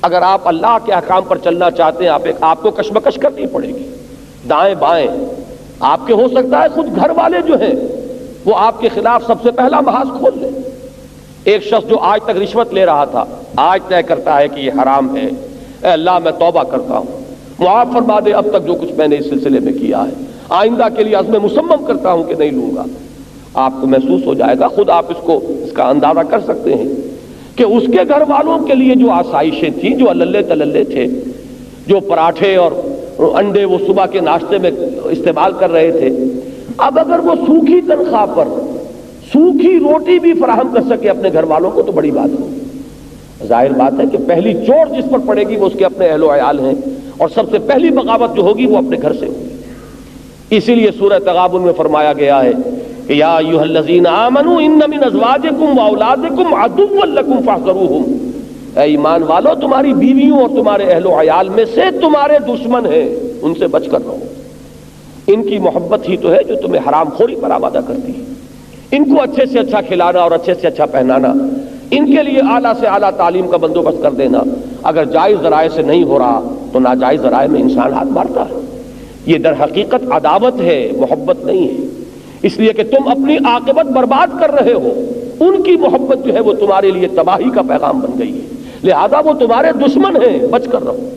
اگر آپ اللہ کے احکام پر چلنا چاہتے ہیں آپ کو کشمکش کرنی پڑے گی، دائیں بائیں آپ کے ہو سکتا ہے خود گھر والے جو ہیں وہ آپ کے خلاف سب سے پہلا محاذ کھول لیں۔ ایک شخص جو آج تک رشوت لے رہا تھا آج طے کرتا ہے کہ یہ حرام ہے، اے اللہ میں توبہ کرتا ہوں، معاف فرما دے اب تک جو کچھ میں نے اس سلسلے میں کیا ہے، آئندہ کے لیے عزم مصمم کرتا ہوں کہ نہیں لوں گا۔ آپ کو محسوس ہو جائے گا، خود آپ اس کا اندازہ کر سکتے ہیں کہ اس کے گھر والوں کے لیے جو آسائشیں تھیں، جو اللے تللے تھے، جو پراٹھے اور انڈے وہ صبح کے ناشتے میں استعمال کر رہے تھے، اب اگر وہ سوکھی تنخواہ پر سوکھی روٹی بھی فراہم کر سکے اپنے گھر والوں کو تو بڑی بات ہوگی۔ ظاہر بات ہے کہ پہلی چوٹ جس پر پڑے گی وہ اس کے اپنے اہل و عیال ہیں، اور سب سے پہلی بغاوت جو ہوگی وہ اپنے گھر سے ہوگی۔ اسی لیے سورہ تغابن میں فرمایا گیا ہے کہ یا ایھا الذین آمنوا ان من ازواجکم واولادکم عدوا لکم فاحذروہم، اے ایمان والو تمہاری بیویوں اور تمہارے اہل و عیال میں سے تمہارے دشمن ہیں، ان سے بچ کر رہو۔ ان کی محبت ہی تو ہے جو تمہیں حرام خوری پر آمادہ کرتی ہے۔ ان کو اچھے سے اچھا کھلانا اور اچھے سے اچھا پہنانا، ان کے لیے اعلیٰ سے اعلیٰ تعلیم کا بندوبست کر دینا، اگر جائز ذرائع سے نہیں ہو رہا تو ناجائز ذرائع میں انسان ہاتھ مارتا ہے۔ یہ در حقیقت عداوت ہے، محبت نہیں ہے، اس لیے کہ تم اپنی عاقبت برباد کر رہے ہو۔ ان کی محبت جو ہے وہ تمہارے لیے تباہی کا پیغام بن گئی ہے، لہذا وہ تمہارے دشمن ہیں، بچ کر رہو۔